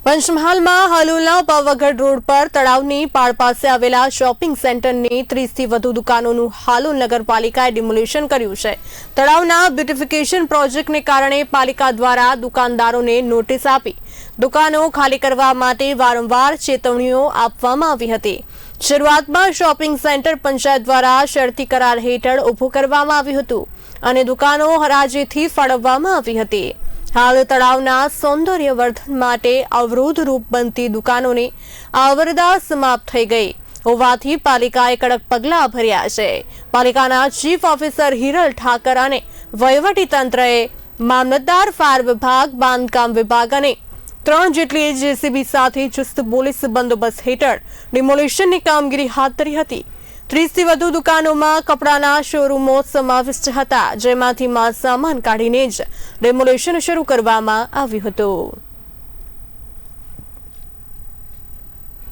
પંચમહાલમાં હાલોલના Pavagadh road પર તળાવની પાળ પાસે આવેલા શોપિંગ સેન્ટરની 30થી વધુ દુકાનોનું હાલોલ નગરપાલિકાએ ડિમોલિશન કર્યું છે। તળાવના બ્યુટિફિકેશન પ્રોજેક્ટને કારણે પાલિકા દ્વારા દુકાનદારોને નોટિસ આપી દુકાનો ખાલી કરવા માટે વારંવાર ચેતવણીઓ આપવામાં આવી હતી। શરૂઆતમાં શોપિંગ સેન્ટર પંચાયત દ્વારા શરતી કરાર હેઠળ ઊભું કરવામાં આવ્યું હતું અને દુકાનો હરાજીથી ફાળવવામાં આવી હતી। હાલ તળાવના સૌંદર્યવર્ધન માટે અવરોધરૂપ બનતી દુકાનોની આવરદા સમાપ્ત થઈ ગઈ હોવાથી પાલિકાએ કડક પગલાં ભર્યા છે। પાલિકાના ચીફ ઓફિસર હિરલ ઠાકર અને વહીવટી તંત્રએ મામલતદાર, ફાયર વિભાગ, બાંધકામ વિભાગ અને 3 જેટલી જેસીબી સાથે ચુસ્ત પોલીસ બંદોબસ્ત હેઠળ ડિમોલિશનની કામગીરી હાથ ધરી હતી। 30થી વધુ દુકાનોમાં કપડાના શોરૂમો સમાવિષ્ટ હતા, જેમાંથી માલ સામાન કાઢીને જ ડિમોલિશન શરૂ કરવામાં આવ્યું હતું।